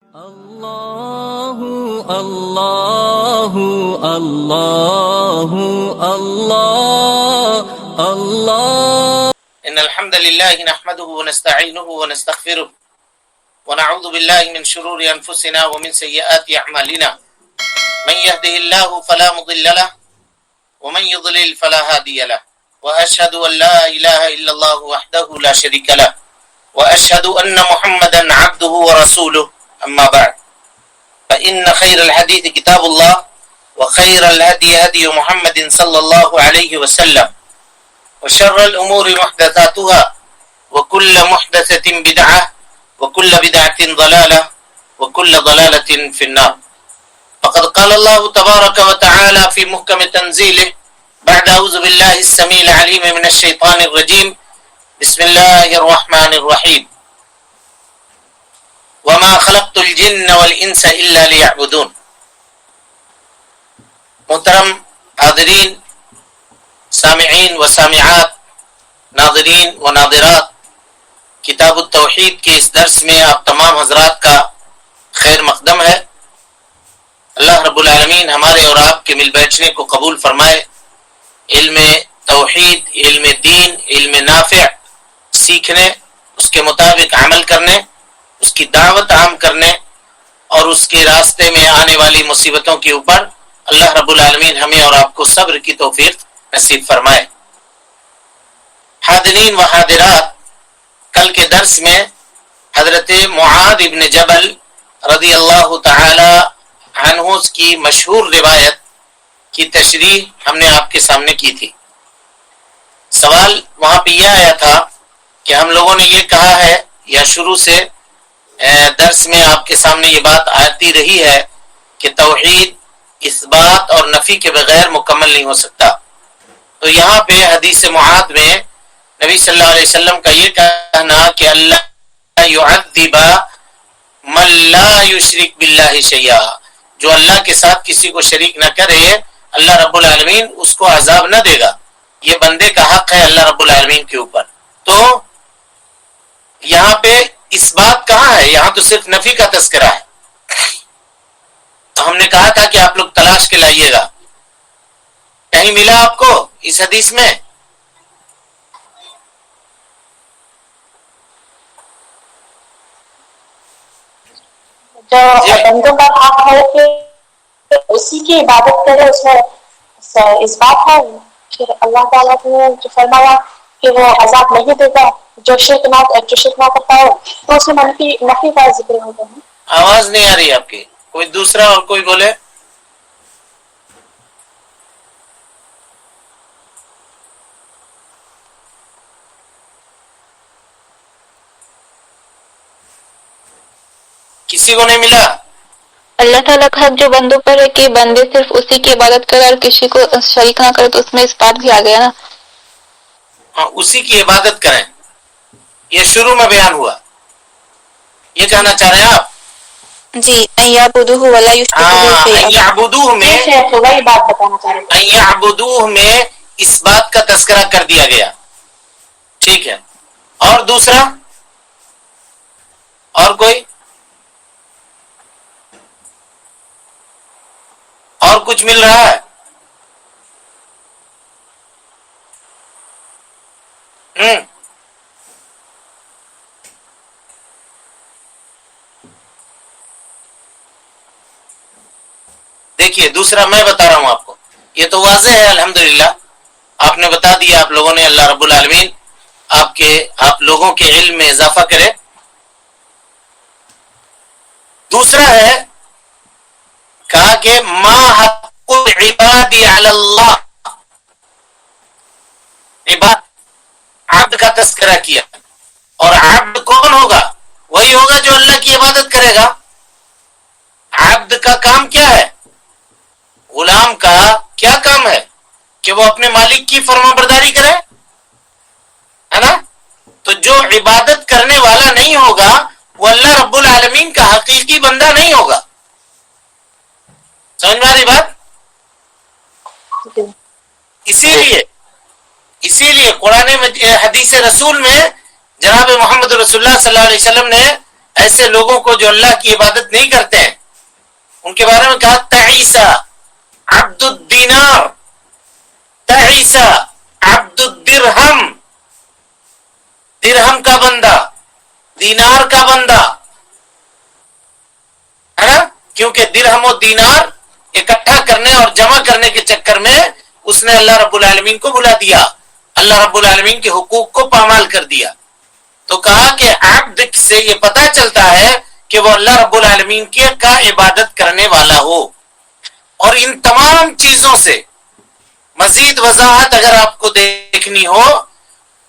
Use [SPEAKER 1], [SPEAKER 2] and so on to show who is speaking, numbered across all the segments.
[SPEAKER 1] الله الله الله الله الله.
[SPEAKER 2] إن الحمد لله نحمده ونستعينه ونستغفره ونعوذ بالله من شرور أنفسنا ومن سيئات أعمالنا. من يهده الله فلا مضل له ومن يضلل فلا هادي له. وأشهد أن لا إله إلا الله وحده لا شريك له وأشهد أن محمدا عبده ورسوله. أما بعد فإن خير الحديث كتاب الله وخير الهدي هدي محمد صلى الله عليه وسلم وشر الأمور محدثاتها وكل محدثة بدعة وكل بدعة ضلالة وكل ضلالة في النار. فقد قال الله تبارك وتعالى في محكم تنزيله بعد أعوذ بالله السميع العليم من الشيطان الرجيم. بسم الله الرحمن الرحيم. وما خلقت الجن والانس الا ليعبدون. محترم حاضرین، سامعین و سامعات، ناظرین و ناظرات، کتاب التوحید کے اس درس میں آپ تمام حضرات کا خیر مقدم ہے. اللہ رب العالمین ہمارے اور آپ کے مل بیٹھنے کو قبول فرمائے. علم توحید، علم دین، علم نافع سیکھنے، اس کے مطابق عمل کرنے، اس کی دعوت عام کرنے اور اس کے راستے میں آنے والی مصیبتوں کے اوپر اللہ رب العالمین ہمیں اور آپ کو صبر کی توفیق نصیب فرمائے. حاضرین و حاضرات، کل کے درس میں حضرت معاذ ابن جبل رضی اللہ تعالی عنہ کی مشہور روایت کی تشریح ہم نے آپ کے سامنے کی تھی. سوال وہاں پہ یہ آیا تھا کہ ہم لوگوں نے یہ کہا ہے یا شروع سے درس میں آپ کے سامنے یہ بات آتی رہی ہے کہ توحید اس بات اور نفی کے بغیر مکمل نہیں ہو سکتا. تو یہاں پہ حدیث معاذ میں نبی صلی اللہ علیہ وسلم کا یہ کہنا کہ اللہ یعذب من لا یشرک باللہ شیئا، جو اللہ کے ساتھ کسی کو شریک نہ کرے اللہ رب العالمین اس کو عذاب نہ دے گا. یہ بندے کا حق ہے اللہ رب العالمین کے اوپر. تو یہاں پہ اس بات کہاں ہے؟ یہاں تو صرف نفی کا تذکرہ ہے. تو ہم نے کہا تھا کہ آپ لوگ تلاش کے لائیے گا. کہیں ملا آپ کو اس حدیث میں؟
[SPEAKER 3] جو بندوں کا حق ہے کہ اسی کی عبادت کرے، اس میں اس بات ہے. پھر اللہ تعالیٰ نے جو فرمایا کہ وہ عذاب نہیں دے گا جو شرک نہ کرتا ہے، تو اس میں نفی کا ذکر ہوتا ہے.
[SPEAKER 2] آواز نہیں آ رہی آپ کی. کوئی دوسرا اور کوئی بولے. کسی کو نہیں ملا؟
[SPEAKER 4] اللہ تعالیٰ کا حق جو بندوں پر ہے کہ بندے صرف اسی کی عبادت کرے اور کسی کو شریک نہ کرے، تو اس میں اس بات بھی آ گیا نا.
[SPEAKER 2] ہاں، اسی کی عبادت کریں. یہ شروع میں بیان ہوا. یہ کہنا چاہ رہے ہیں آپ؟
[SPEAKER 4] جی. یعبدوہ ولا یشرکوا بہ شیئا.
[SPEAKER 2] یعبدوہ میں
[SPEAKER 3] وہی بات بتانا چاہ رہے تھے.
[SPEAKER 2] یعبدوہ میں اس بات کا تذکرہ کر دیا گیا. ٹھیک ہے. اور دوسرا اور کوئی اور کچھ مل رہا ہے؟ دیکھیے دوسرا میں بتا رہا ہوں آپ کو. یہ تو واضح ہے الحمدللہ. آپ نے بتا دیا. آپ لوگوں نے اللہ رب العالمین آپ لوگوں کے علم میں اضافہ کرے. دوسرا ہے کہا کہ ما حق العباد علی اللہ. عباد عبد کا تذکرہ کیا. اور عبد کون ہوگا؟ وہی ہوگا جو اللہ کی عبادت کرے گا. عبد کا کام کیا ہے؟ غلام کا کیا کام ہے؟ کہ وہ اپنے مالک کی فرما برداری کرے، ہے نا؟ تو جو عبادت کرنے والا نہیں ہوگا وہ اللہ رب العالمین کا حقیقی بندہ نہیں ہوگا. سمجھ میں آ رہی بات؟ اسی لیے قرآن حدیث رسول میں جناب محمد رسول اللہ صلی اللہ علیہ وسلم نے ایسے لوگوں کو جو اللہ کی عبادت نہیں کرتے ہیں ان کے بارے میں کہا تعیسا عبد الدینار، تعیسا عبد الدرہم، درہم کا بندہ، دینار کا بندہ، ہے نا؟ کیونکہ درہم و دینار اکٹھا کرنے اور جمع کرنے کے چکر میں اس نے اللہ رب العالمین کو بھلا دیا، اللہ رب العالمین کے حقوق کو پامال کر دیا۔ تو کہا کہ عبد سے یہ پتہ چلتا ہے کہ وہ اللہ رب العالمین کی کا عبادت کرنے والا ہو۔ اور ان تمام چیزوں سے مزید وضاحت اگر آپ کو دیکھنی ہو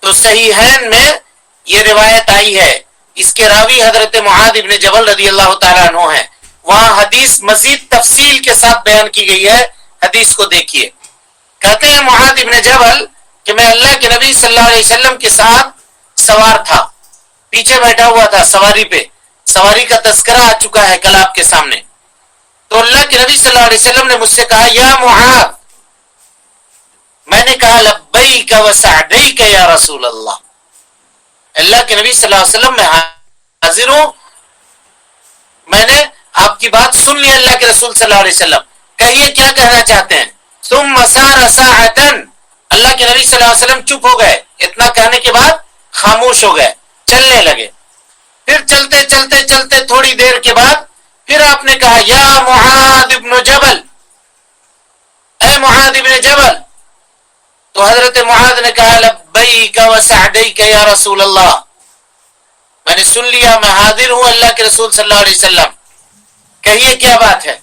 [SPEAKER 2] تو صحیحین میں یہ روایت آئی ہے، اس کے راوی حضرت معاذ ابن جبل رضی اللہ تعالیٰ عنہ ہیں، وہاں حدیث مزید تفصیل کے ساتھ بیان کی گئی ہے، حدیث کو دیکھیے۔ کہتے ہیں معاذ ابن جبل کہ میں اللہ کے نبی صلی اللہ علیہ وسلم کے ساتھ سوار تھا، پیچھے بیٹھا ہوا تھا سواری پہ، سواری کا تذکرہ آ چکا ہے کل آپ کے سامنے۔ تو اللہ کے نبی صلی اللہ علیہ وسلم نے مجھ سے کہا یا معاذ، میں نے کہا لبیک وسعدیک یا رسول اللہ، اللہ کے نبی صلی اللہ علیہ وسلم میں حاضر ہوں، میں نے آپ کی بات سن لی اللہ کے رسول صلی اللہ علیہ وسلم، کہیے کیا کہنا چاہتے ہیں؟ ثم سار ساعتا، اللہ کے نبی صلی اللہ علیہ وسلم چپ ہو گئے، اتنا کہنے کے بعد خاموش ہو گئے، چلنے لگے۔ پھر چلتے چلتے چلتے تھوڑی دیر کے بعد پھر آپ نے کہا یا معاذ ابن جبل، اے معاذ ابن جبل۔ تو حضرت معاذ نے کہا لبیک وسعدیک یا رسول اللہ، میں نے سن لیا، میں حاضر ہوں اللہ کے رسول صلی اللہ علیہ وسلم، کہیے کیا بات ہے؟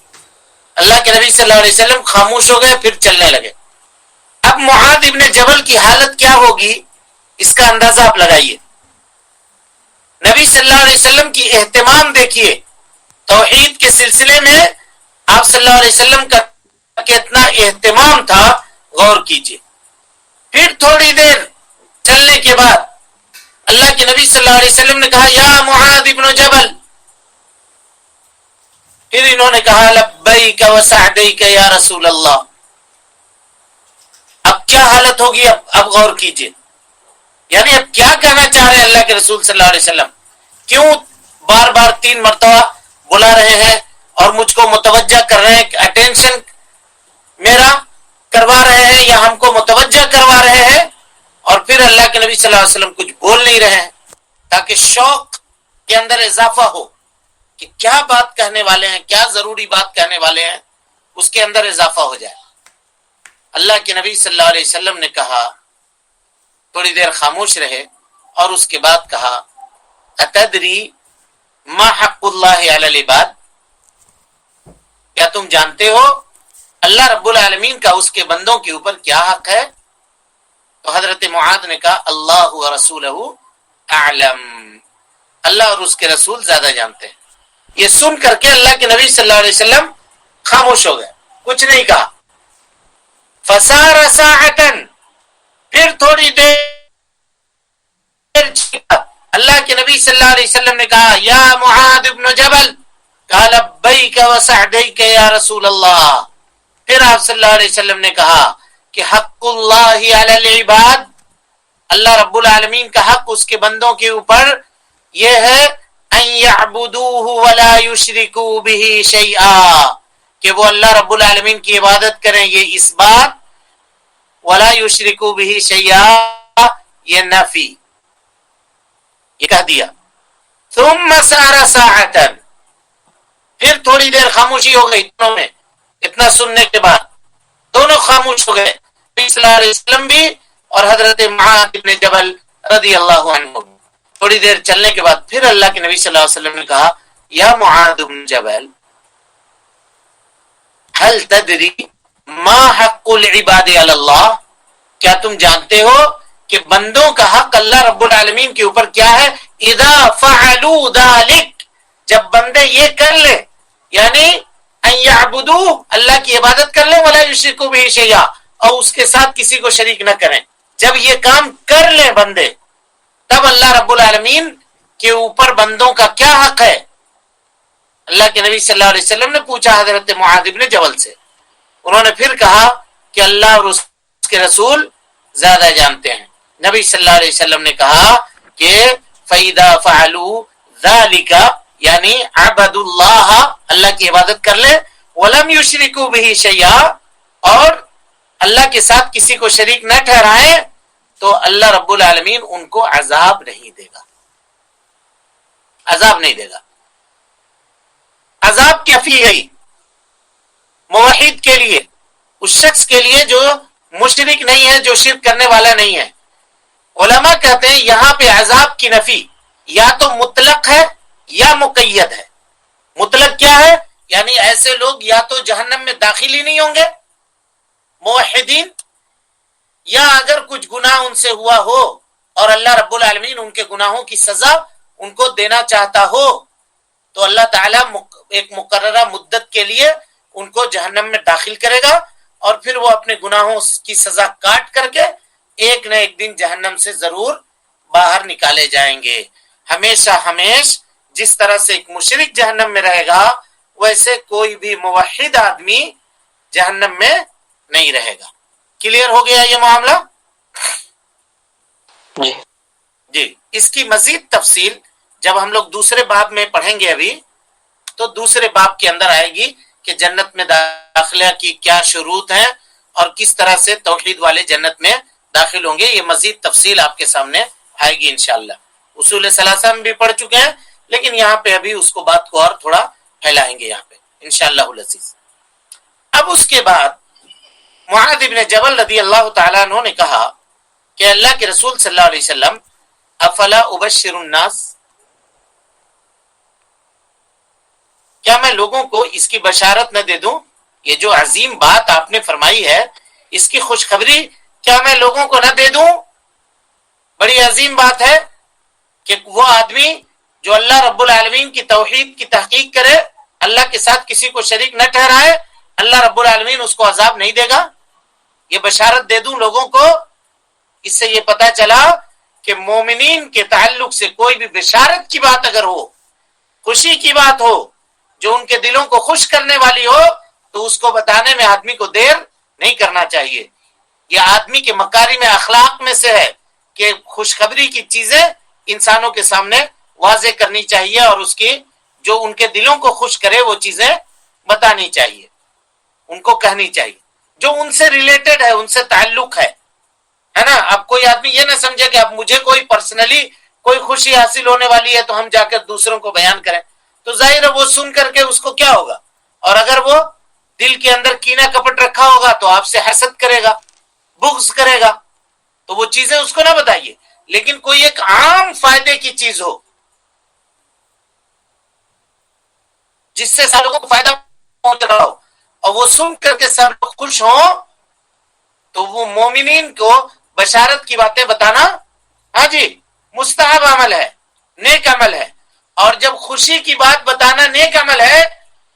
[SPEAKER 2] اللہ کے نبی صلی اللہ علیہ وسلم خاموش ہو گئے، پھر چلنے لگے۔ اب معاذ ابن جبل کی حالت کیا ہوگی اس کا اندازہ آپ لگائیے۔ نبی صلی اللہ علیہ وسلم کی اہتمام دیکھیے، توحید کے سلسلے میں آپ صلی اللہ علیہ وسلم کا کتنا اہتمام تھا، غور کیجیے۔ پھر تھوڑی دیر چلنے کے بعد اللہ کے نبی صلی اللہ علیہ وسلم نے کہا یا معاذ ابن جبل، پھر انہوں نے کہا لبیک وسعدیک یا رسول اللہ۔ اب کیا حالت ہوگی؟ اب غور کیجیے، یعنی اب کیا کہنا چاہ رہے ہیں اللہ کے رسول صلی اللہ علیہ وسلم؟ کیوں بار بار 3 مرتبہ بلا رہے ہیں اور مجھ کو متوجہ کر رہے ہیں، اٹینشن میرا کروا رہے ہیں یا ہم کو متوجہ کروا رہے ہیں، اور پھر اللہ کے نبی صلی اللہ علیہ وسلم کچھ بول نہیں رہے ہیں تاکہ شوق کے اندر اضافہ ہو کہ کیا بات کہنے والے ہیں، کیا ضروری بات کہنے والے ہیں، اس کے اندر اضافہ ہو جائے۔ اللہ کے نبی صلی اللہ علیہ وسلم نے کہا، تھوڑی دیر خاموش رہے اور اس کے بعد کہا اتدری ما حق اللہ علی العباد، کیا تم جانتے ہو اللہ رب العالمین کا اس کے بندوں کے اوپر کیا حق ہے؟ تو حضرت معاذ نے کہا اللہ و رسولہ اعلم، اللہ اور اس کے رسول زیادہ جانتے ہیں۔ یہ سن کر کے اللہ کے نبی صلی اللہ علیہ وسلم خاموش ہو گئے، کچھ نہیں کہا۔ فسار ساعتا، پھر تھوڑی دیر اللہ کے نبی صلی اللہ علیہ وسلم نے کہا یا معاذ ابن جبل، کہا لبیک وسعدیک یا رسول اللہ۔ پھر آپ صلی اللہ علیہ وسلم نے کہا کہ حق اللہ علی العباد، اللہ رب العالمین کا حق اس کے بندوں کے اوپر یہ ہے ان یعبدوہ ولا یشرکوا بہ شیئا، کہ وہ اللہ رب العالمین کی عبادت کریں، یہ اس بات، ولا یشرکوا بہ شیئا یہ نفی، یہ کہہ دیا۔ ثم سار ساعتا، پھر تھوڑی دیر خاموشی ہو گئی دونوں میں، اتنا سننے کے بعد دونوں خاموش ہو گئے، نبی صلی اللہ علیہ وسلم بھی اور حضرت معاذ بن جبل رضی اللہ عنہ۔ تھوڑی دیر چلنے کے بعد پھر اللہ کے نبی صلی اللہ علیہ وسلم نے کہا یا معاذ بن جبل هل تدری ما حق العباد علی اللہ، کیا تم جانتے ہو کہ بندوں کا حق اللہ رب العالمین کے اوپر کیا ہے؟ اذا فعلوا ذلک، جب بندے یہ کر لیں، یعنی ان یعبدوا، اللہ کی عبادت کر لیں، ولا یشرکوا بہ شیئا، اور اس کے ساتھ کسی کو شریک نہ کریں، جب یہ کام کر لیں بندے، تب اللہ رب العالمین کے اوپر بندوں کا کیا حق ہے؟ اللہ کے نبی صلی اللہ علیہ وسلم نے پوچھا حضرت معاذ بن جبل سے، انہوں نے پھر کہا کہ اللہ اور اس کے رسول زیادہ جانتے ہیں۔ نبی صلی اللہ علیہ وسلم نے کہا کہ فَإِذَا فَعَلُوا ذالک یعنی عبد اللہ اللہ کی عبادت کر لے، ولم یشرکوا بہ شیئا اور اللہ کے ساتھ کسی کو شریک نہ ٹھہرائیں، تو اللہ رب العالمین ان کو عذاب نہیں دے گا، عذاب نہیں دے گا۔ عذاب کیا فی گئی موحد کے لیے، اس شخص کے لیے جو مشرک نہیں ہے، جو شرک کرنے والا نہیں ہے۔ علماء کہتے ہیں یہاں پہ عذاب کی نفی یا تو مطلق ہے یا مقید ہے۔ مطلق کیا ہے؟ یعنی ایسے لوگ یا تو جہنم میں داخل ہی نہیں ہوں گے موحدین، یا اگر کچھ گناہ ان سے ہوا ہو اور اللہ رب العالمین ان کے گناہوں کی سزا ان کو دینا چاہتا ہو تو اللہ تعالیٰ ایک مقررہ مدت کے لیے ان کو جہنم میں داخل کرے گا، اور پھر وہ اپنے گناہوں کی سزا کاٹ کر کے ایک نہ ایک دن جہنم سے ضرور باہر نکالے جائیں گے۔ ہمیشہ ہمیش جس طرح سے ایک مشرک جہنم میں رہے گا، ویسے کوئی بھی موحد آدمی جہنم میں نہیں رہے گا۔ کلیئر ہو گیا یہ معاملہ؟ جی، اس کی مزید تفصیل جب ہم لوگ دوسرے باب میں پڑھیں گے ابھی، تو دوسرے باب کے اندر آئے گی کہ جنت میں داخلہ کی کیا شروط ہیں اور کس طرح سے توحید والے جنت میں داخل ہوں گے۔ یہ مزید تفصیل آپ کے سامنے آئے گی انشاءاللہ۔ اصول ثلاثہ میں بھی پڑھ چکے ہیں، لیکن یہاں پہ ابھی اس کو بات کو اور تھوڑا پھیلائیں گے یہاں پہ انشاءاللہ العزیز۔ اب اس کے بعد معاذ بن جبل رضی اللہ تعالیٰ عنہ نے کہا کہ اللہ کے رسول صلی اللہ علیہ وسلم افلا ابشر الناس، کیا میں لوگوں کو اس کی بشارت نہ دے دوں؟ یہ جو عظیم بات آپ نے فرمائی ہے، اس کی خوشخبری کیا میں لوگوں کو نہ دے دوں؟ بڑی عظیم بات ہے کہ وہ آدمی جو اللہ رب العالمین کی توحید کی تحقیق کرے، اللہ کے ساتھ کسی کو شریک نہ ٹھہرائے، اللہ رب العالمین اس کو عذاب نہیں دے گا۔ یہ بشارت دے دوں لوگوں کو۔ اس سے یہ پتا چلا کہ مومنین کے تعلق سے کوئی بھی بشارت کی بات اگر ہو، خوشی کی بات ہو، جو ان کے دلوں کو خوش کرنے والی ہو، تو اس کو بتانے میں آدمی کو دیر نہیں کرنا چاہیے۔ یہ آدمی کے مکارم اخلاق میں سے ہے کہ خوشخبری کی چیزیں انسانوں کے سامنے واضح کرنی چاہیے، اور اس کی جو ان کے دلوں کو خوش کرے وہ چیزیں بتانی چاہیے، ان کو کہنی چاہیے، جو ان سے ریلیٹڈ ہے، ان سے تعلق ہے نا۔ اب کوئی آدمی یہ نہ سمجھے کہ اب مجھے کوئی پرسنلی کوئی خوشی حاصل ہونے والی ہے تو ہم جا کر دوسروں کو بیان کریں، تو ظاہر ہے وہ سن کر کے اس کو کیا ہوگا، اور اگر وہ دل کے اندر کینہ کپٹ رکھا ہوگا تو آپ سے حسد کرے گا، بغض کرے گا، تو وہ چیزیں اس کو نہ بتائیے۔ لیکن کوئی ایک عام فائدے کی چیز ہو جس سے سب لوگوں کو فائدہ پہنچ رہا ہو اور وہ سن کر کے سب لوگ خوش ہوں، تو وہ مومنین کو بشارت کی باتیں بتانا ہاں جی مستحب عمل ہے، نیک عمل ہے۔ اور جب خوشی کی بات بتانا نیک عمل ہے،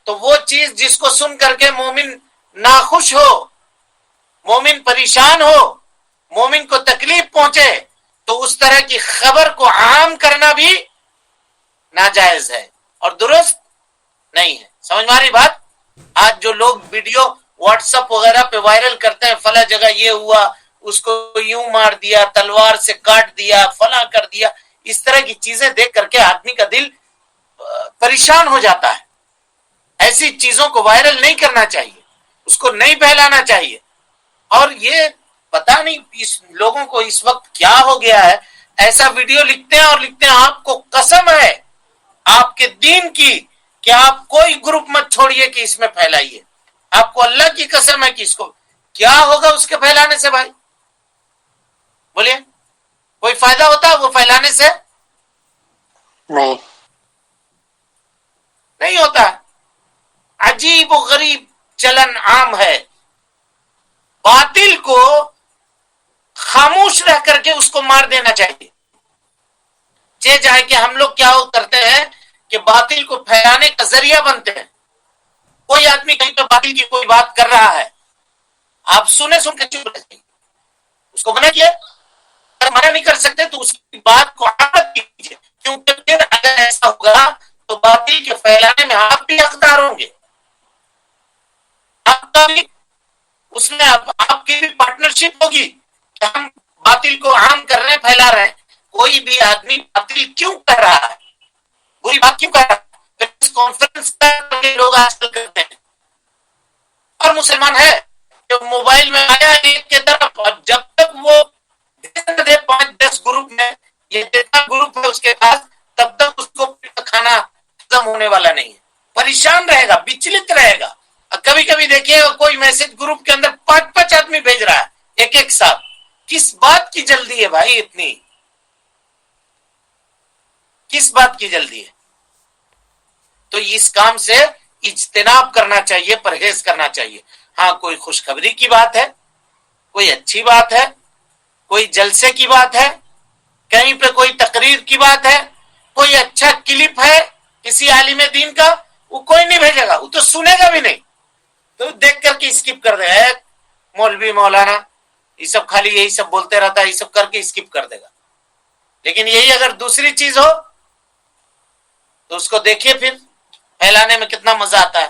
[SPEAKER 2] تو وہ چیز جس کو سن کر کے مومن ناخوش ہو، مومن پریشان ہو، مومن کو تکلیف پہنچے، تو اس طرح کی خبر کو عام کرنا بھی ناجائز ہے اور درست نہیں ہے۔ سمجھ میں آ رہی بات؟ آج جو لوگ ویڈیو واٹس ایپ وغیرہ پہ وائرل کرتے ہیں، فلاں جگہ یہ ہوا، اس کو یوں مار دیا، تلوار سے کاٹ دیا، فلاں کر دیا، اس طرح کی چیزیں دیکھ کر کے آدمی کا دل پریشان ہو جاتا ہے۔ ایسی چیزوں کو وائرل نہیں کرنا چاہیے، اس کو نہیں پھیلانا چاہیے۔ اور یہ پتہ نہیں اس لوگوں کو اس وقت کیا ہو گیا ہے، ایسا ویڈیو لکھتے ہیں اور لکھتے ہیں آپ کو قسم ہے آپ کے دین کی کہ آپ کوئی گروپ مت چھوڑیے کہ اس میں پھیلائیے، آپ کو اللہ کی قسم ہے کہ اس کو کیا ہوگا اس کے پھیلانے سے؟ بھائی بولیے، کوئی فائدہ ہوتا ہے وہ پھیلانے سے؟ نہیں ہوتا۔ عجیب و غریب چلن عام ہے، باطل کو خاموش رہ کر کے اس کو مار دینا چاہیے۔ چاہے کہ ہم لوگ کیا کرتے ہیں کہ باطل کو پھیلانے کا ذریعہ بنتے ہیں۔ کوئی آدمی کہیں پہ باطل کی کوئی بات کر رہا ہے، آپ سن کے چپ رہ جائیے، اس کو منع کیا، اگر منع نہیں کر سکتے تو اس کی بات کو عادت کیجیے، کیونکہ پھر اگر ایسا ہوگا تو باطل کے پھیلانے میں آپ بھی حقدار ہوں گے، آپ کا بھی اس میں آپ کی بھی پارٹنرشپ ہوگی کہ ہم باطل کو عام کر رہے ہیں، پھیلا رہے ہیں۔ کوئی بھی آدمی باطل کیوں کہہ رہا ہے، بری بات کیوں کر رہا ہے؟ پریس کانفرنس لوگ آج کل کرتے ہیں، اور مسلمان ہے جو موبائل میں آیا ایک کے طرف، اور جب تک وہ 5-10 گروپ میں یہ جتنا گروپ ہے اس کے پاس، تب تک اس کو کھانا ختم ہونے والا نہیں ہے، پریشان رہے گا، وچلت رہے گا. کبھی کبھی دیکھیے کوئی میسج گروپ کے اندر 5 آدمی بھیج رہا ہے ایک ساتھ. کس بات کی جلدی ہے بھائی اتنی؟ کس بات کی جلدی ہے؟ تو اس کام سے اجتناب کرنا چاہیے، پرہیز کرنا چاہیے. ہاں کوئی خوشخبری کی بات ہے، کوئی اچھی بات ہے، کوئی جلسے کی بات ہے، کہیں پہ کوئی تقریر کی بات ہے، کوئی اچھا کلپ ہے کسی عالم دین کا، وہ کوئی نہیں بھیجے گا، وہ تو سنے گا بھی نہیں، تو دیکھ کر کے اسکپ کر دے گا. مولوی مولانا یہ سب خالی یہی سب بولتے رہتا ہے، یہ سب کر کے اسکپ کر دے گا. لیکن یہی اگر دوسری چیز ہو تو اس کو دیکھیے پھر پھیلانے میں کتنا مزہ آتا ہے.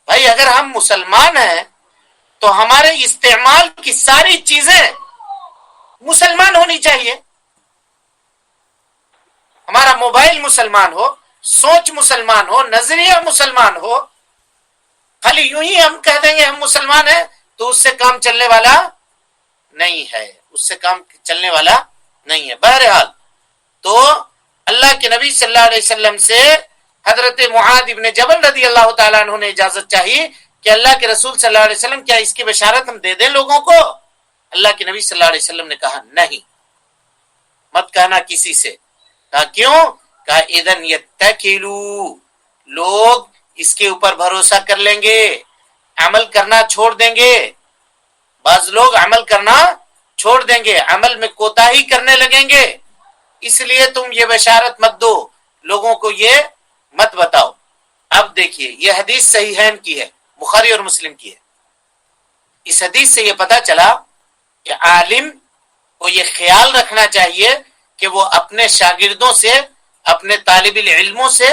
[SPEAKER 2] بھائی اگر ہم مسلمان ہیں تو ہمارے استعمال کی ساری چیزیں مسلمان ہونی چاہیے. ہمارا موبائل مسلمان ہو، سوچ مسلمان ہو، نظریہ مسلمان ہو. خالی یوں ہی ہم کہہ دیں گے ہم مسلمان ہیں تو اس سے کام چلنے والا نہیں ہے، اس سے کام چلنے والا نہیں ہے. بہرحال تو اللہ کے نبی صلی اللہ علیہ وسلم سے حضرت معاذ ابن جبل رضی اللہ تعالیٰ عنہ نے اجازت چاہی کہ اللہ کے رسول صلی اللہ علیہ وسلم کیا اس کی بشارت ہم دے دیں لوگوں کو؟ اللہ کے نبی صلی اللہ علیہ وسلم نے کہا نہیں، مت کہنا کسی سے. کہا کیوں؟ کہا اذن یتکلوا، لوگ اس کے اوپر بھروسہ کر لیں گے، عمل کرنا چھوڑ دیں گے. بعض لوگ عمل کرنا چھوڑ دیں گے، عمل میں کوتاہی کرنے لگیں گے، اس لیے تم یہ بشارت مت دو، لوگوں کو یہ مت بتاؤ. اب دیکھیے یہ حدیث صحیحین کی ہے، بخاری اور مسلم کی ہے. اس حدیث سے یہ پتا چلا کہ عالم کو یہ خیال رکھنا چاہیے کہ وہ اپنے شاگردوں سے، اپنے طالب العلموں سے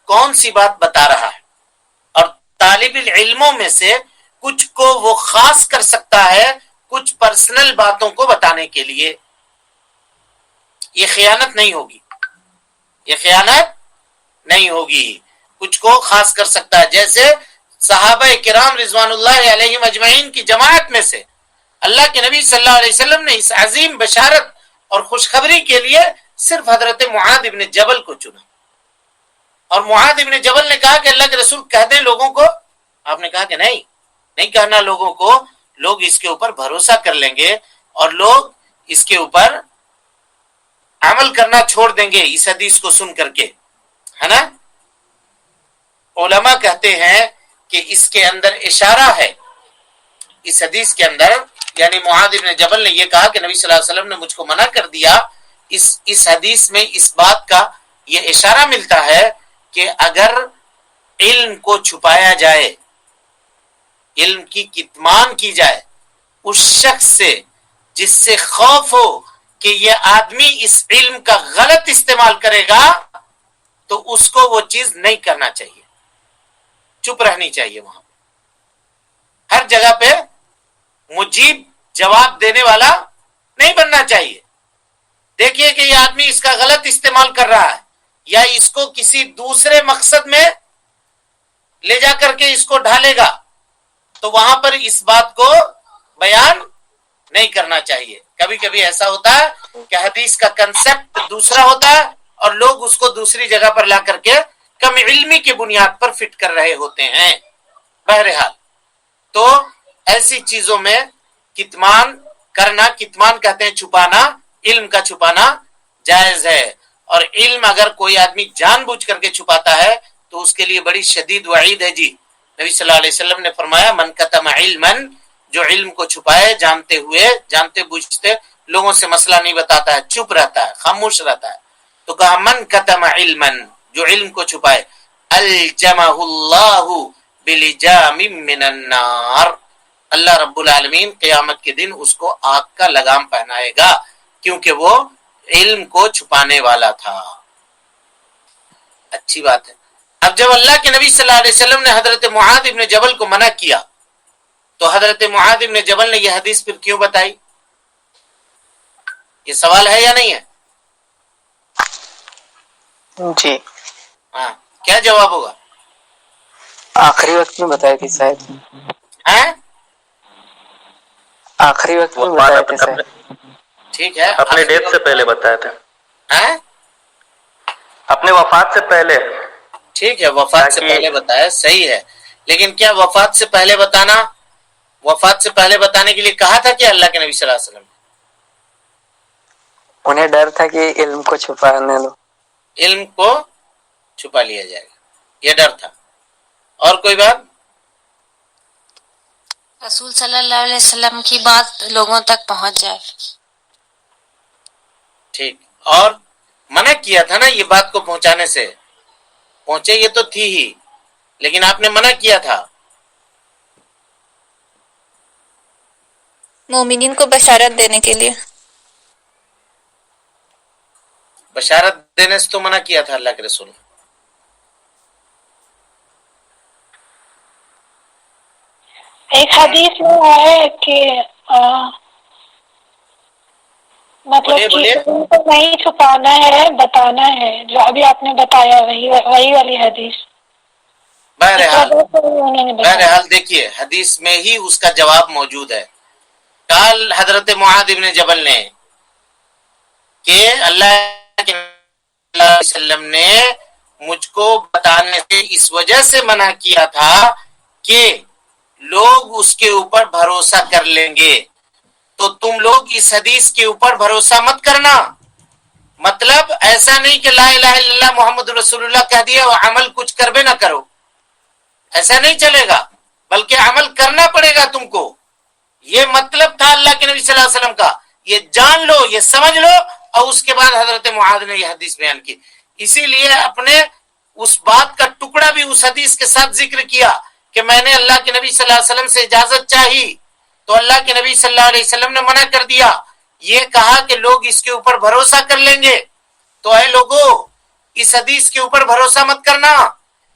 [SPEAKER 2] کون سی بات بتا رہا ہے، اور طالب العلموں میں سے کچھ کو وہ خاص کر سکتا ہے کچھ پرسنل باتوں کو بتانے کے لیے. یہ خیانت نہیں ہوگی، یہ خیانت نہیں ہوگی، کچھ کو خاص کر سکتا ہے. جیسے صحابہ کرام رضوان اللہ علیہم اجمعین کی جماعت میں سے اللہ کے نبی صلی اللہ علیہ وسلم نے اس عظیم بشارت اور خوشخبری کے لیے صرف حضرت معاذ ابن جبل کو چنا. اور معاذ ابن جبل نے کہا کہ اللہ کے رسول کہہ دیں لوگوں کو. آپ نے کہا کہ نہیں کہنا لوگوں کو، لوگ اس کے اوپر بھروسہ کر لیں گے اور لوگ اس کے اوپر عمل کرنا چھوڑ دیں گے اس حدیث کو سن کر کے، ہے نا. علماء کہتے ہیں کہ اس کے اندر اشارہ ہے، اس حدیث کے اندر، یعنی معاذ بن جبل نے یہ کہا کہ نبی صلی اللہ علیہ وسلم نے مجھ کو منع کر دیا. اس حدیث میں اس بات کا یہ اشارہ ملتا ہے کہ اگر علم کو چھپایا جائے، علم کی کتمان کی جائے اس شخص سے جس سے خوف ہو کہ یہ آدمی اس علم کا غلط استعمال کرے گا، تو اس کو وہ چیز نہیں کرنا چاہیے، چپ رہنی چاہیے. وہاں ہر جگہ پہ مجیب جواب دینے والا نہیں بننا چاہیے. دیکھیے کہ یہ آدمی اس کا غلط استعمال کر رہا ہے یا اس کو کسی دوسرے مقصد میں لے جا کر کے اس کو ڈھالے گا، تو وہاں پر اس بات کو بیان نہیں کرنا چاہیے. کبھی کبھی ایسا ہوتا ہے کہ حدیث کا کنسپٹ دوسرا ہوتا ہے اور لوگ اس کو دوسری جگہ پر لا کر کے کم علمی کی بنیاد پر فٹ کر رہے ہوتے ہیں. بہرحال تو ایسی چیزوں میں کتمان کرنا، کتمان کہتے ہیں چھپانا، علم کا چھپانا جائز ہے. اور علم اگر کوئی آدمی جان بوجھ کر کے چھپاتا ہے تو اس کے لیے بڑی شدید وعید ہے. جی نبی صلی اللہ علیہ وسلم نے فرمایا من کتم علما، جو علم کو چھپائے جانتے ہوئے، جانتے بوجھتے لوگوں سے مسئلہ نہیں بتاتا ہے، چپ رہتا ہے، خاموش رہتا ہے، تو کہا من کتم علما، جو علم کو چھپائے، الجمہ اللہ بلجام من النار، اللہ رب العالمین قیامت کے دن اس کو آگ کا لگام پہنائے گا، کیونکہ وہ علم کو چھپانے والا تھا. اچھی بات ہے. اب جب اللہ کے نبی صلی اللہ علیہ وسلم نے حضرت معاذ ابن جبل کو منع کیا تو حضرت معاذ ابن جبل نے یہ حدیث پھر کیوں بتائی؟ یہ سوال ہے یا نہیں ہے؟
[SPEAKER 5] جی
[SPEAKER 2] ہاں کیا جواب ہوگا؟
[SPEAKER 5] آخری وقت میں بتائے تھے شاید،
[SPEAKER 2] ہیں؟
[SPEAKER 5] آخری وقت میں بتائے تھے شاید،
[SPEAKER 2] ٹھیک ہے،
[SPEAKER 6] اپنے ڈیتھ سے پہلے بتایا تھا،
[SPEAKER 2] ہیں؟
[SPEAKER 6] اپنے وفات سے پہلے.
[SPEAKER 2] ٹھیک ہے، وفات سے پہلے بتایا، صحیح ہے، لیکن کیا وفات سے پہلے بتانا، وفات سے پہلے بتانے کے لیے کہا تھا کہ اللہ کے نبی صلی اللہ علیہ وسلم؟
[SPEAKER 5] انہیں ڈر تھا کہ علم کو چھپانے دو،
[SPEAKER 2] علم کو چھپا لیا جائے گا، یہ ڈر تھا. اور کوئی بات؟
[SPEAKER 7] رسول صلی اللہ علیہ وسلم کی بات لوگوں تک پہنچ جائے.
[SPEAKER 2] ٹھیک، اور منع کیا تھا نا یہ بات کو پہنچانے سے، پہنچے یہ تو تھی ہی، لیکن آپ نے منع کیا تھا.
[SPEAKER 4] مومنین کو بشارت دینے کے لیے.
[SPEAKER 2] بشارت دینے سے تو منع کیا تھا اللہ کے رسول نے.
[SPEAKER 3] ایک حدیث میں ہے کہ مطلب کہ ان کو نہیں چھپانا ہے، بتانا ہے، جو ابھی آپ نے بتایا وہی والی حدیث.
[SPEAKER 2] بہرحال دیکھیے حدیث میں ہی اس کا جواب موجود ہے. قال حضرت معاذ بن جبل نے کہ اللہ کے نبی صلی اللہ علیہ وسلم نے مجھ کو بتانے سے اس وجہ سے منع کیا تھا کہ لوگ اس کے اوپر بھروسہ کر لیں گے، تو تم لوگ اس حدیث کے اوپر بھروسہ مت کرنا. مطلب ایسا نہیں کہ لا الہ الا اللہ محمد رسول اللہ کہہ دیا اور عمل کچھ کر بھی نہ کرو، ایسا نہیں چلے گا، بلکہ عمل کرنا پڑے گا تم کو. یہ مطلب تھا اللہ کے نبی صلی اللہ علیہ وسلم کا، یہ جان لو، یہ سمجھ لو. اور اس کے بعد حضرت معاذ نے یہ حدیث بیان کی. اسی لیے اپنے اس بات کا ٹکڑا بھی اس حدیث کے ساتھ ذکر کیا کہ میں نے اللہ کے نبی صلی اللہ علیہ وسلم سے اجازت چاہی تو اللہ کے نبی صلی اللہ علیہ وسلم نے منع کر دیا. یہ کہا کہ لوگ اس کے اوپر بھروسہ کر لیں گے، تو اے لوگوں اس حدیث کے اوپر بھروسہ مت کرنا.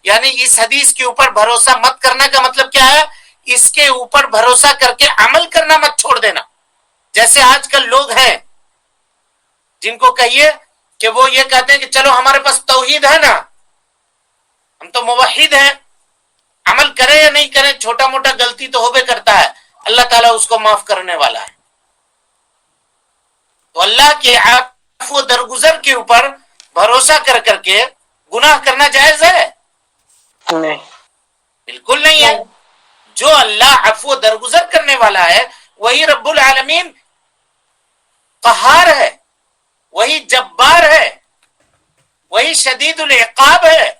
[SPEAKER 2] یعنی اس حدیث کے اوپر بھروسہ مت کرنا کا مطلب کیا ہے؟ اس کے اوپر بھروسہ کر کے عمل کرنا مت چھوڑ دینا. جیسے آج کل لوگ ہیں جن کو کہیے کہ وہ یہ کہتے ہیں کہ چلو ہمارے پاس توحید ہے نا، ہم تو موحد ہیں، عمل کریں یا نہیں کریں چھوٹا موٹا غلطی تو ہوبے کرتا ہے، اللہ تعالیٰ اس کو معاف کرنے والا ہے. تو اللہ کے عفو درگزر کے اوپر بھروسہ کر کر کے گناہ کرنا جائز ہے؟
[SPEAKER 5] نہیں،
[SPEAKER 2] بالکل نہیں ہے. جو اللہ عفو درگزر کرنے والا ہے وہی رب العالمین قہار ہے، وہی جبار ہے، وہی شدید العقاب ہے،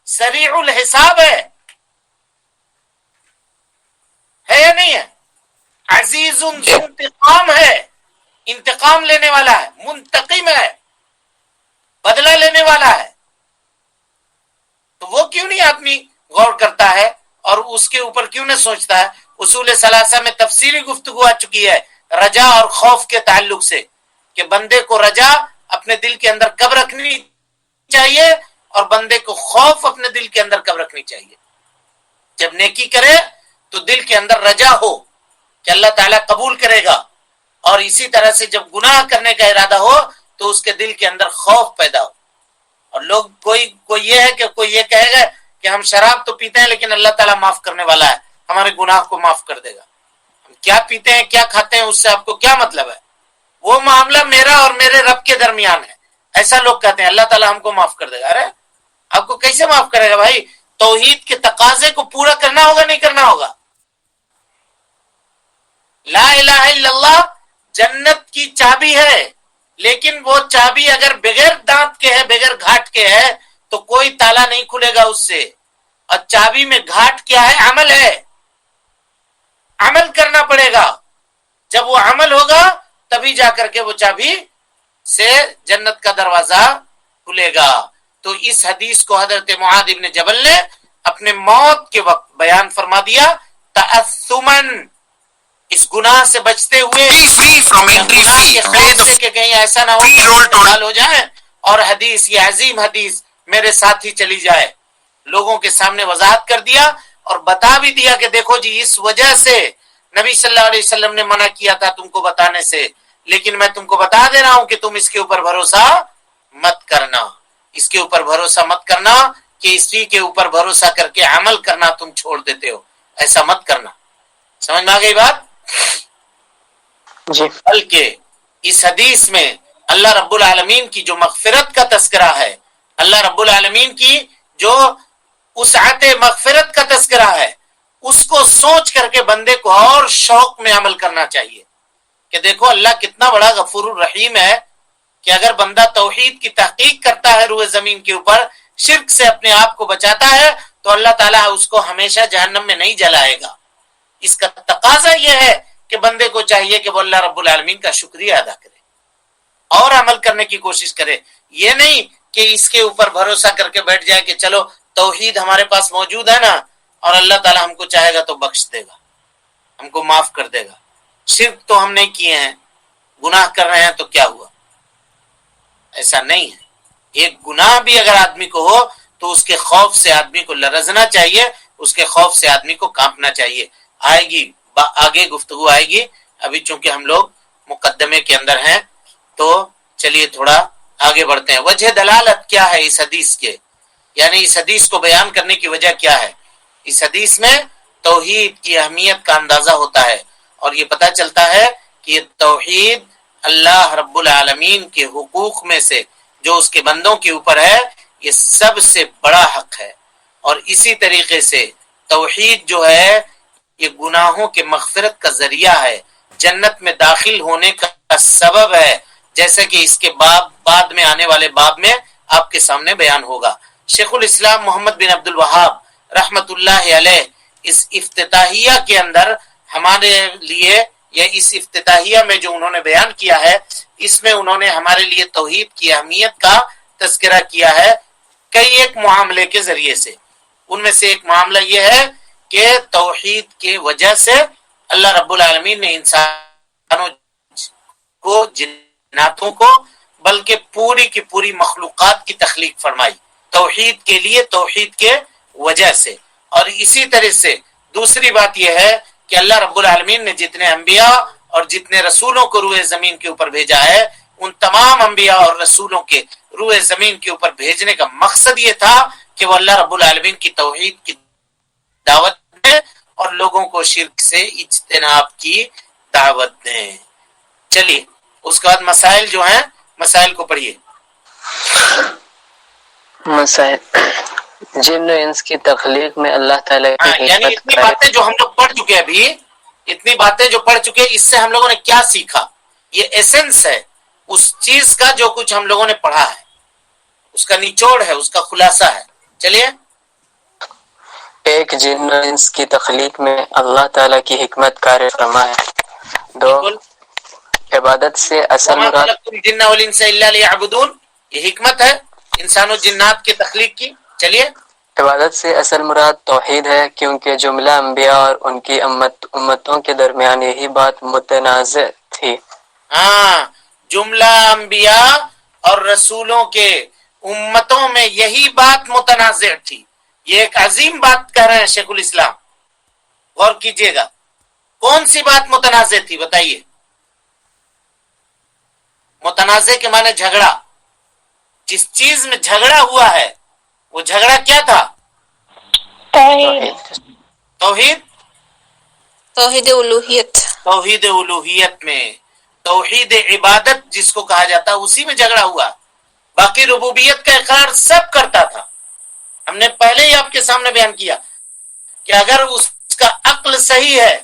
[SPEAKER 2] سریع الحساب ہے یا نہیں ہے؟ عزیز ذو انتقام ہے، انتقام لینے والا ہے، منتقم ہے، بدلہ لینے والا ہے. تو وہ کیوں نہیں آدمی غور کرتا ہے اور اس کے اوپر کیوں نہ سوچتا ہے؟ اصول ثلاثہ میں تفصیلی گفتگو آ چکی ہے رجا اور خوف کے تعلق سے، کہ بندے کو رجا اپنے دل کے اندر کب رکھنی چاہیے اور بندے کو خوف اپنے دل کے اندر کب رکھنی چاہیے. جب نیکی کرے تو دل کے اندر رجا ہو کہ اللہ تعالیٰ قبول کرے گا، اور اسی طرح سے جب گناہ کرنے کا ارادہ ہو تو اس کے دل کے اندر خوف پیدا ہو. اور لوگ کوئی یہ ہے کہ کوئی یہ کہے گا کہ ہم شراب تو پیتے ہیں لیکن اللہ تعالیٰ معاف کرنے والا ہے، ہمارے گناہ کو معاف کر دے گا. ہم کیا پیتے ہیں کیا کھاتے ہیں اس سے آپ کو کیا مطلب ہے؟ وہ معاملہ میرا اور میرے رب کے درمیان ہے، ایسا لوگ کہتے ہیں. اللہ تعالیٰ ہم کو معاف کر دے گا. ارے آپ کو کیسے معاف کرے گا بھائی؟ توحید کے تقاضے کو پورا کرنا ہوگا نہیں کرنا ہوگا. لا الہ الا اللہ جنت کی چابی ہے، لیکن وہ چابی اگر بغیر دانت کے ہے، بغیر گھاٹ کے ہے تو کوئی تالا نہیں کھلے گا اس سے. اور چابی میں گھاٹ کیا ہے؟ عمل ہے، عمل کرنا پڑے گا. جب وہ عمل ہوگا تبھی جا کر کے وہ چابی سے جنت کا دروازہ کھلے گا. تو اس حدیث کو حضرت معاذ بن جبل نے اپنے موت کے وقت بیان فرما دیا، تعثمن، اس گناہ سے بچتے ہوئے، کہ کہیں ایسا نہ ہو کہ انتقال ہو جائے اور حدیث یہ عظیم حدیث میرے ساتھ ہی چلی جائے. لوگوں کے سامنے وضاحت کر دیا اور بتا بھی دیا کہ دیکھو جی اس وجہ سے نبی صلی اللہ علیہ وسلم نے منع کیا تھا تم کو بتانے سے، لیکن میں تم کو بتا دے رہا ہوں کہ تم اس کے اوپر بھروسہ مت کرنا. اس کے اوپر بھروسہ مت کرنا کہ اسی کے اوپر بھروسہ کر کے عمل کرنا تم چھوڑ دیتے ہو، ایسا مت کرنا. سمجھ میں آ گئی بات؟
[SPEAKER 5] جی.
[SPEAKER 2] بلکہ اس حدیث میں اللہ رب العالمین کی جو مغفرت کا تذکرہ ہے، اللہ رب العالمین کی جو وسعت مغفرت کا تذکرہ ہے، اس کو سوچ کر کے بندے کو اور شوق میں عمل کرنا چاہیے کہ دیکھو اللہ کتنا بڑا غفور الرحیم ہے کہ اگر بندہ توحید کی تحقیق کرتا ہے روئے زمین کے اوپر، شرک سے اپنے آپ کو بچاتا ہے، تو اللہ تعالیٰ اس کو ہمیشہ جہنم میں نہیں جلائے گا. اس کا تقاضا یہ ہے کہ بندے کو چاہیے کہ وہ اللہ رب العالمین کا شکریہ ادا کرے اور عمل کرنے کی کوشش کرے. یہ نہیں کہ اس کے اوپر بھروسہ کر کے بیٹھ جائے کہ چلو توحید ہمارے پاس موجود ہے نا، اور اللہ تعالیٰ ہم کو چاہے گا تو بخش دے گا، ہم کو معاف کر دے گا. شرک تو ہم نہیں کیے ہیں، گناہ کر رہے ہیں تو کیا ہوا؟ ایسا نہیں ہے. ایک گناہ بھی اگر آدمی کو ہو تو اس کے خوف سے آدمی کو لرزنا چاہیے، اس کے خوف سے آدمی کو کانپنا چاہیے. آئے گی آگے گفتگو آئے گی. ابھی چونکہ ہم لوگ مقدمے کے اندر ہیں تو چلیے تھوڑا آگے بڑھتے ہیں. وجہ دلالت کیا ہے اس حدیث کے، یعنی اس حدیث کو بیان کرنے کی وجہ کیا ہے؟ اس حدیث میں توحید کی اہمیت کا اندازہ ہوتا ہے اور یہ پتہ چلتا ہے کہ یہ توحید اللہ رب العالمین کے حقوق میں سے جو اس کے بندوں کے اوپر ہے، یہ سب سے بڑا حق ہے. اور اسی طریقے سے توحید جو ہے یہ گناہوں کے مغفرت کا ذریعہ ہے، جنت میں داخل ہونے کا سبب ہے، جیسے کہ اس کے بعد میں آنے والے باب میں آپ کے سامنے بیان ہوگا. شیخ الاسلام محمد بن عبد الوہاب رحمت اللہ علیہ اس افتتاحیہ کے اندر ہمارے لیے، یا اس افتتاحیہ میں جو انہوں نے بیان کیا ہے، اس میں انہوں نے ہمارے لیے توحید کی اہمیت کا تذکرہ کیا ہے کئی ایک معاملے کے ذریعے سے. ان میں سے ایک معاملہ یہ ہے کہ توحید کے وجہ سے اللہ رب العالمین نے انسانوں کو، جناتوں کو، بلکہ پوری کی پوری مخلوقات کی تخلیق فرمائی توحید کے لیے، توحید کے وجہ سے. اور اسی طرح سے دوسری بات یہ ہے کہ اللہ رب العالمین نے جتنے انبیاء اور جتنے رسولوں کو روئے زمین کے اوپر بھیجا ہے، ان تمام انبیاء اور رسولوں کے روئے زمین کے اوپر بھیجنے کا مقصد یہ تھا کہ وہ اللہ رب العالمین کی توحید کی دعوت دیں اور لوگوں کو شرک سے اجتناب کی دعوت دیں. چلیے اس کے بعد مسائل جو ہیں، مسائل کو پڑھیے.
[SPEAKER 5] مسائل جن و انس کی تخلیق میں اللہ تعالیٰ کی
[SPEAKER 2] یعنی اتنی باتیں جو ہم لوگ پڑھ چکے ابھی، اتنی باتیں جو پڑھ چکے، اس سے ہم لوگوں نے کیا سیکھا؟ یہ ایسنس ہے اس چیز کا جو کچھ ہم لوگوں نے پڑھا ہے، اس کا نچوڑ ہے، اس کا خلاصہ ہے. چلیے.
[SPEAKER 5] ایک جن و انس کی تخلیق میں اللہ تعالیٰ کی حکمت کار فرما ہے. 2 عبادت سے اصل مراد
[SPEAKER 2] الجن والانس الا لیعبدون، یہ حکمت ہے انسان و جنات کی تخلیق کی. چلیے.
[SPEAKER 5] عبادت سے اصل مراد توحید ہے، کیونکہ جملہ انبیاء اور ان کی امتوں کے درمیان یہی بات متنازع تھی.
[SPEAKER 2] ہاں، جملہ انبیاء اور رسولوں کے امتوں میں یہی بات متنازع تھی. یہ ایک عظیم بات کہہ رہے ہیں شیخ الاسلام، غور کیجئے گا. کون سی بات متنازع تھی بتائیے؟ متنازع کے معنی جھگڑا. جس چیز میں جھگڑا ہوا ہے وہ جھگڑا کیا تھا؟ توحید
[SPEAKER 4] الوہیت.
[SPEAKER 2] توحید الوہیت میں، توحید عبادت جس کو کہا جاتا ہے، اسی میں جھگڑا ہوا. باقی ربوبیت کا اقرار سب کرتا تھا. ہم نے پہلے ہی آپ کے سامنے بیان کیا کہ اگر اس کا عقل صحیح ہے،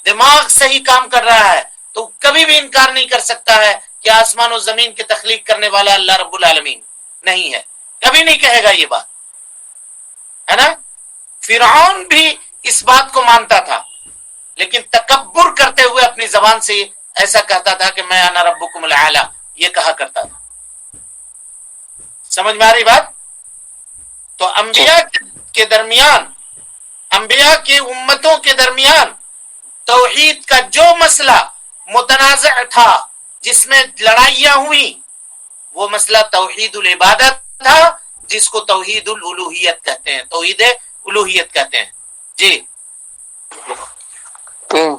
[SPEAKER 2] دماغ صحیح کام کر رہا ہے، تو کبھی بھی انکار نہیں کر سکتا ہے کہ آسمان و زمین کی تخلیق کرنے والا اللہ رب العالمین نہیں ہے. کبھی نہیں کہے گا یہ بات، ہے نا. فرعون بھی اس بات کو مانتا تھا، لیکن تکبر کرتے ہوئے اپنی زبان سے ایسا کہتا تھا کہ میں انا ربکم الاعلی، یہ کہا کرتا تھا. سمجھ میں آ رہی بات؟ تو انبیاء کے درمیان، انبیاء کی امتوں کے درمیان توحید کا جو مسئلہ متنازع تھا، جس میں لڑائیاں ہوئی، وہ مسئلہ توحید العبادت تھا، جس کو توحید الالوہیت کہتے ہیں، توحید الوہیت کہتے ہیں. جی.
[SPEAKER 5] 3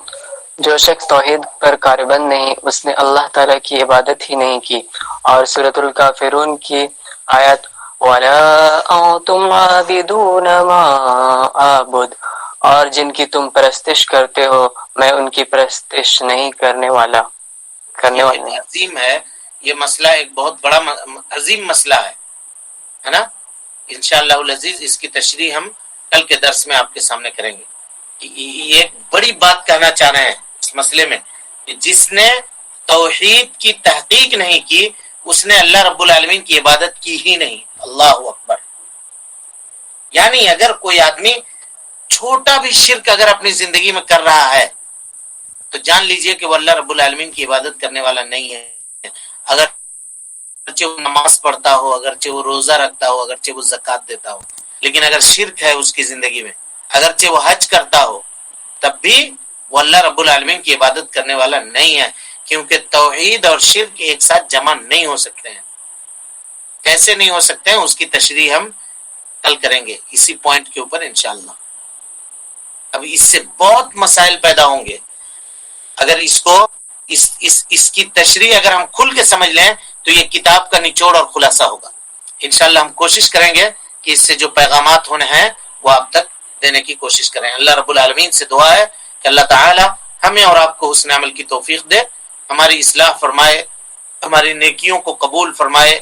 [SPEAKER 5] جو شخص توحید پر کاربند نہیں، اس نے اللہ تعالیٰ کی عبادت ہی نہیں کی. اور سورۃ الکافرون کی آیت ولا انتم عابدون ما اعبد، اور جن کی تم پرستش کرتے ہو میں ان کی پرستش نہیں کرنے والا
[SPEAKER 2] عظیم ہے یہ مسئلہ، ایک بہت بڑا عظیم مسئلہ ہے نا. انشاءاللہ العزیز اس کی تشریح ہم کل کے درس میں آپ کے سامنے کریں گے. یہ ایک بڑی بات کہنا چاہ رہے ہیں اس مسئلے میں کہ جس نے توحید کی تحقیق نہیں کی اس نے اللہ رب العالمین کی عبادت کی ہی نہیں. اللہ اکبر. یعنی اگر کوئی آدمی چھوٹا بھی شرک اگر اپنی زندگی میں کر رہا ہے تو جان لیجئے کہ وہ اللہ رب العالمین کی عبادت کرنے والا نہیں ہے. اگرچہ وہ نماز پڑھتا ہو، اگرچہ وہ روزہ رکھتا ہو، اگرچہ وہ زکوٰۃ دیتا ہو، لیکن اگر شرک ہے اس کی زندگی میں، اگرچہ وہ حج کرتا ہو، تب بھی وہ اللہ رب العالمین کی عبادت کرنے والا نہیں ہے، کیونکہ توحید اور شرک ایک ساتھ جمع نہیں ہو سکتے ہیں. کیسے نہیں ہو سکتے ہیں اس کی تشریح ہم کل کریں گے اسی پوائنٹ کے اوپر انشاءاللہ. اب اس سے بہت مسائل پیدا ہوں گے. اگر اس کو اس کی تشریح اگر ہم کھل کے سمجھ لیں تو یہ کتاب کا نچوڑ اور خلاصہ ہوگا. انشاءاللہ ہم کوشش کریں گے کہ اس سے جو پیغامات ہونے ہیں وہ آپ تک دینے کی کوشش کریں. اللہ رب العالمین سے دعا ہے کہ اللہ تعالی ہمیں اور آپ کو حسن عمل کی توفیق دے، ہماری اصلاح فرمائے، ہماری نیکیوں کو قبول فرمائے،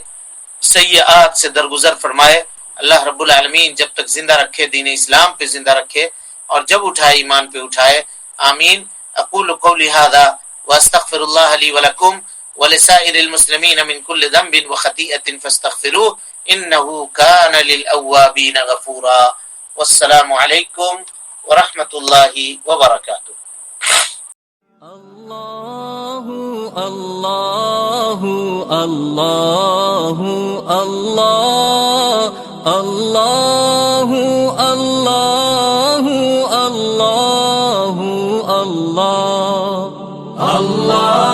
[SPEAKER 2] سیئات سے درگزر فرمائے. اللہ رب العالمین جب تک زندہ رکھے دین اسلام پہ زندہ رکھے اور جب اٹھائے ایمان پہ اٹھائے. آمین. اقول قولی هذا واستغفر الله لي ولكم ولسائر المسلمين من كل ذنب وخطيئة فاستغفروه انه كان للأوابين غفورا. والسلام عليكم ورحمة الله وبركاته.
[SPEAKER 1] الله الله الله الله الله الله الله الله الله